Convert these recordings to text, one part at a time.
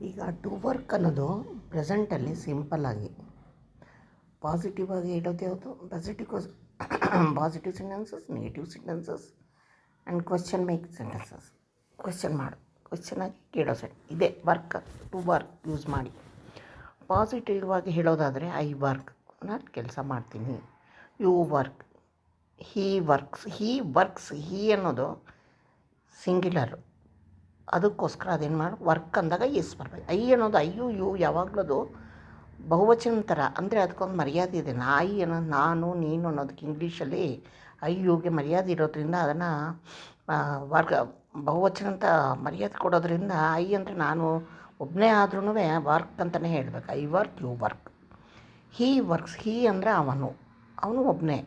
ಈಗ to work ಅನ್ನೋದು ಪ್ರೆಸೆಂಟಲ್ಲಿ ಸಿಂಪಲ್ಲಾಗಿ ಪಾಸಿಟಿವ್ ಆಗಿ ಇಡೋದು ಯಾವುದು positive sentences, negative sentences and question make sentences. Question ಆಗಿ ಕೇಳೋ ಇದೇ ವರ್ಕ್. ಟು ವರ್ಕ್ ಯೂಸ್ ಮಾಡಿ ಪಾಸಿಟಿವ್ ಆಗಿ ಹೇಳೋದಾದರೆ ಐ ವರ್ಕ್, ನಾನು ಕೆಲಸ ಮಾಡ್ತೀನಿ. You work, he works. He ಅನ್ನೋದು ಸಿಂಗ್ಯುಲರು, ಅದಕ್ಕೋಸ್ಕರ ಅದೇನು ಮಾಡಿ ವರ್ಕ್ ಅಂದಾಗ ಎಸ್ ಬರಬೇಕು. ಐ ಅನ್ನೋದು ಅಯ್ಯು ಯು ಯಾವಾಗಲೂ ಬಹುವಚನ ಥರ, ಅಂದರೆ ಅದಕ್ಕೊಂದು ಮರ್ಯಾದೆ ಇದೆ. ನಾಯಿ ಅನ್ನೋದು ನಾನು ನೀನು ಅನ್ನೋದಕ್ಕೆ ಇಂಗ್ಲೀಷಲ್ಲಿ ಐ ಯುಗೆ ಮರ್ಯಾದೆ ಇರೋದ್ರಿಂದ ಅದನ್ನು ವರ್ಗ ಬಹುವಚನ ಅಂತ ಮರ್ಯಾದೆ ಕೊಡೋದ್ರಿಂದ ಐ ಅಂದರೆ ನಾನು ಒಬ್ಬನೇ ಆದ್ರೂ ವರ್ಕ್ ಅಂತಲೇ ಹೇಳಬೇಕು. I work, you work. He works, he ಅಂದರೆ ಅವನು ಒಬ್ಬನೇ.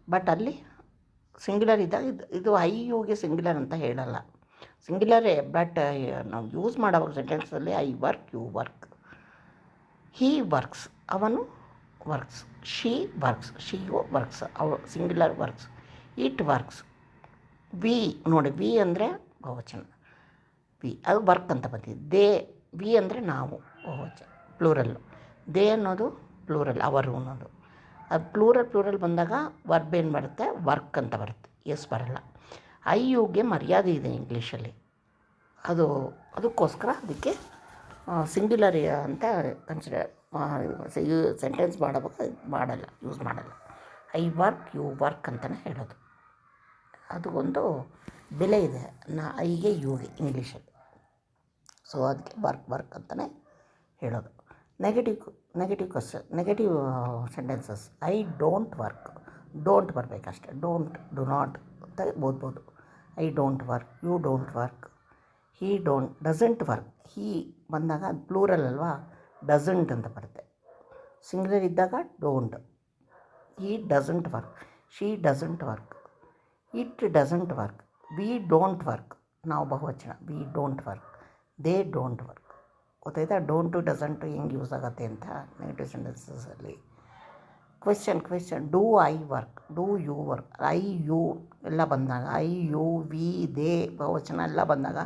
ಬಟ್ ಅಲ್ಲಿ ಸಿಂಗ್ಯುಲರ್ ಇದ್ದಾಗ ಇದು ಐ ಯುಗೆ ಸಿಂಗ್ಯುಲರ್ ಅಂತ ಹೇಳಲ್ಲ, ಸಿಂಗ್ಯುಲರೇ. ಬಟ್ ನಾವು ಯೂಸ್ ಮಾಡೋವಾಗ ಸೆಂಟೆನ್ಸಲ್ಲಿ I work, you work. He works, ಅವನು works. She works, she works, singular works. It works. We ನೋಡಿ, ವಿ ಅಂದರೆ ಬಹುವಚನ, ವಿ ಅದು ವರ್ಕ್ ಅಂತ ಬಂದಿದೆ. ವಿ ಅಂದರೆ ನಾವು, ಬಹುವಚನ ಪ್ಲೂರಲ್ಲು. ದೇ ಅನ್ನೋದು ಪ್ಲೂರಲ್, ಅವರು ಅನ್ನೋದು. ಅದು ಪ್ಲೂರಲ್ ಬಂದಾಗ ವರ್ಬ್ ಏನು ಬರುತ್ತೆ, ವರ್ಕ್ ಅಂತ ಬರುತ್ತೆ, ಎಸ್ ಬರಲ್ಲ. ಐ ಯುಗೆ ಮರ್ಯಾದೆ ಇದೆ ಇಂಗ್ಲೀಷಲ್ಲಿ, ಅದಕ್ಕೋಸ್ಕರ ಅದಕ್ಕೆ ಸಿಂಗ್ಯುಲರ್ ಅಂತ ಕನ್ಸಿಡರ್ ಸೆಂಟೆನ್ಸ್ ಮಾಡಲ್ಲ, ಯೂಸ್ ಮಾಡಲ್ಲ. ಐ ವರ್ಕ್, ಯು ವರ್ಕ್ ಅಂತಲೇ ಹೇಳೋದು. ಅದು ಒಂದು ಬೆಲೆ ಇದೆ ಐಗೆ ಯುಗೆ ಇಂಗ್ಲೀಷಲ್ಲಿ. ಸೊ ಅದಕ್ಕೆ ವರ್ಕ್ ಅಂತಲೇ ಹೇಳೋದು. Negative sentences. I don't work, don't ಬರಬೇಕಷ್ಟೆ. ಡು ನಾಟ್ ಅಂತ ಓದ್ಬೋದು. I don't work, you don't work, he doesn't work. He ಬಂದಾಗ ಅದು ಪ್ಲೂರಲ್ ಅಲ್ವಾ, ಡಸಂಟ್ ಅಂತ ಬರುತ್ತೆ. ಸಿಂಗ್ಯುಲರ್ ಇದ್ದಾಗ don't. He doesn't work, she doesn't work, it doesn't work, we don't work. ನಾವು ಬಹುವಚನ, we don't work, they don't work. ಗೊತ್ತಾಯ್ತಾ don't doesn't ಹೆಂಗೆ ಯೂಸ್ ಆಗುತ್ತೆ ಅಂತ ನೆಗೆಟಿವ್ ಸೆಂಟೆನ್ಸಸಲ್ಲಿ. Question do I work, do you work. I you ಎಲ್ಲ ಬಂದಾಗ, I you we they ಬಹುವಚನ ಎಲ್ಲ ಬಂದಾಗ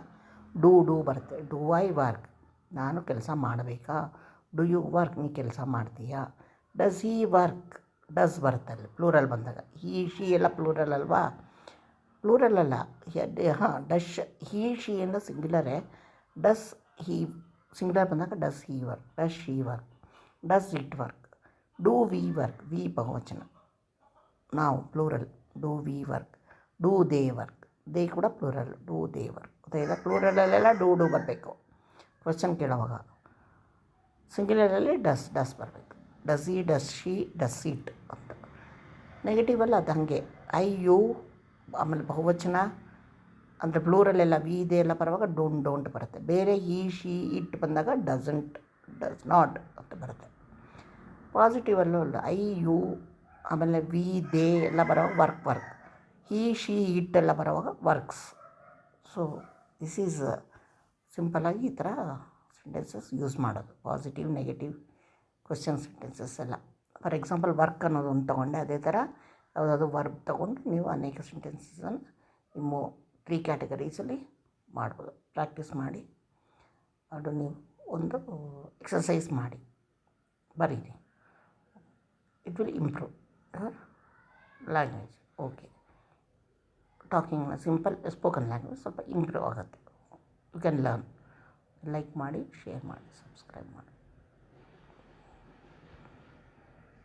ಡೂ ಬರುತ್ತೆ. ಡೂ ಐ ವರ್ಕ್, ನಾನು ಕೆಲಸ ಮಾಡಬೇಕಾ. ಡು ಯು ವರ್ಕ್, ನೀ ಕೆಲಸ ಮಾಡ್ತೀಯಾ. ಡಸ್ ಹೀ ವರ್ಕ್, ಡಸ್ ಬರುತ್ತಲ್ಲಿ ಪ್ಲೂರಲ್ ಬಂದಾಗ. ಹೀ ಶಿ ಎಲ್ಲ ಪ್ಲೂರಲ್ ಅಲ್ವಾ, ಪ್ಲೂರಲ್ ಅಲ್ಲ. ಡಶ್, ಹೀ ಶಿ ಎಲ್ಲ ಸಿಂಗ್ಯುಲರೇ. ಡಸ್ ಹೀ ಸಿಂಗ್ಯುಲರ್ ಬಂದಾಗ does he work, does she work, does it work. Do we work, we ಬಹುವಚನ, ನಾವು plural. Do we work, do they work, they ಕೂಡ plural, do they work. ಗೊತ್ತಾಯ್ತಾ ಪ್ಲೂರಲಲ್ಲೆಲ್ಲ do ಬರಬೇಕು question ಕೇಳೋವಾಗ. ಸಿಂಗ್ಯುಲರಲ್ಲಿ ಡಸ್ ಬರಬೇಕು. Does he, does she, does it ಅಂತ. ನೆಗೆಟಿವಲ್ಲಿ ಅದು ಹಾಗೆ ಐ ಯು, ಆಮೇಲೆ ಬಹುವಚನ ಅಂದರೆ ಪ್ಲೂರಲ್ಲೆಲ್ಲ ವಿ ದೇ ಎಲ್ಲ ಬರುವಾಗ ಡೋಂಟ್ ಬರುತ್ತೆ. ಬೇರೆ ಈ ಶಿ ಇಟ್ ಬಂದಾಗ ಡಸ್ ನಾಟ್ ಅಂತ ಬರುತ್ತೆ. ಪಾಸಿಟಿವಲ್ಲೂ ಅಲ್ಲ, ಐ ಯು ಆಮೇಲೆ ವಿ ದೇ ಎಲ್ಲ ಬರೋವಾಗ ವರ್ಕ್. ಹೀ ಶಿ ಇಟ್ ಎಲ್ಲ ಬರೋವಾಗ ವರ್ಕ್ಸ್. ಸೊ ದಿಸ್ ಈಸ್ ಸಿಂಪಲ್ಲಾಗಿ ಈ ಥರ ಸೆಂಟೆನ್ಸಸ್ ಯೂಸ್ ಮಾಡೋದು. ಪಾಸಿಟಿವ್, ನೆಗೆಟಿವ್, ಕ್ವೆಶ್ಚನ್ ಸೆಂಟೆನ್ಸಸ್ ಎಲ್ಲ. ಫಾರ್ ಎಕ್ಸಾಂಪಲ್ ವರ್ಕ್ ಅನ್ನೋದು ಒಂದು ತೊಗೊಂಡೆ, ಅದೇ ಥರ ಯಾವುದಾದ್ರು ವರ್ಬ್ ತೊಗೊಂಡು ನೀವು ಅನೇಕ ಸೆಂಟೆನ್ಸಸನ್ನು ನಿಮ್ಮ 3 ಕ್ಯಾಟಗರೀಸಲ್ಲಿ ಮಾಡ್ಬೋದು. ಪ್ರಾಕ್ಟೀಸ್ ಮಾಡಿ ಅದು ನೀವು ಒಂದು ಎಕ್ಸಸೈಸ್ ಮಾಡಿ ಬರೀರಿ. It will improve your language. Okay, talking simple spoken language ಸ್ವಲ್ಪ ಇಂಪ್ರೂವ್ ಆಗುತ್ತೆ. You can learn. ಲೈಕ್ ಮಾಡಿ, ಶೇರ್ ಮಾಡಿ, ಸಬ್ಸ್ಕ್ರೈಬ್ ಮಾಡಿ.